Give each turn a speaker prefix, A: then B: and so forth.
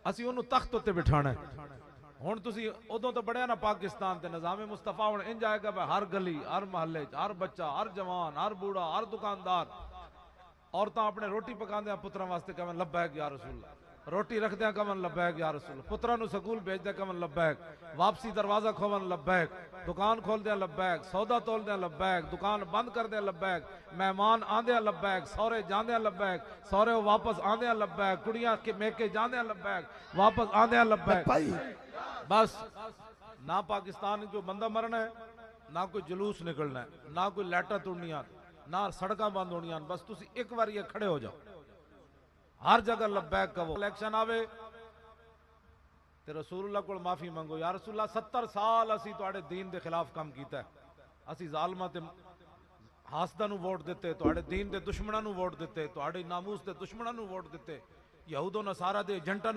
A: ਅਸੀਂ ਉਹਨੂੰ ਤਖਤ ਉੱਤੇ ਬਿਠਾਣਾ ਹੁਣ ਤੁਸੀਂ ਉਦੋਂ ਤੋਂ ਬੜਿਆ ਨਾ ਪਾਕਿस्तान ਤੇ ਨਿਜ਼ਾਮੇ ਮੁਸਤਫਾ ਹੁਣ ਇੰਜ ਆਏਗਾ ਬਈ ਹਰ ਗਲੀ हर महल्ले हर बच्चा हर जवान हर बूढ़ा हर दुकानदार औरतां अपने रोटी पकांदे पुत्रां वास्ते कवन लब्बैक या रसूल रोटी रखदे कवन लब्बैक या रसूल पुत्रां नु स्कूल भेजदे कवन लब्बैक वापसी दरवाजा खोवन लब्बैक दुकान खोलदे लब्बैक सौदा तोलदे लब्बैक दुकान बंद करदे लब्बैक मेहमान आंदे लब्बैक सौरे जांदे लब्बैक सौरे वापस आंदे लब्बैक कुड़ियां के मेके जांदे लब्बैक वापस आंदे लब्बैक बस ना पाकिस्तान जो बंदा मरना है ना कोई जुलूस निकलना है ना कोई लैटर तुड़निया ना सड़क बंद होनिया बस तुसी एक बार ये खड़े हो जाओ हर जगह लब्बैक कहो इलेक्शन आवे ते रसूलुल्लाह को माफी मंगो या रसूलुल्लाह 70 साल असी तुहाडे दीन दे खिलाफ काम कीता है असी जालमा ते हासदा नु वोट दिते तुहाडे दीन दे दुश्मनां नु वोट दिते तुहाडे नामूस दे दुश्मनां नु वोट दिते यहूदो नसारा दे एजेंटा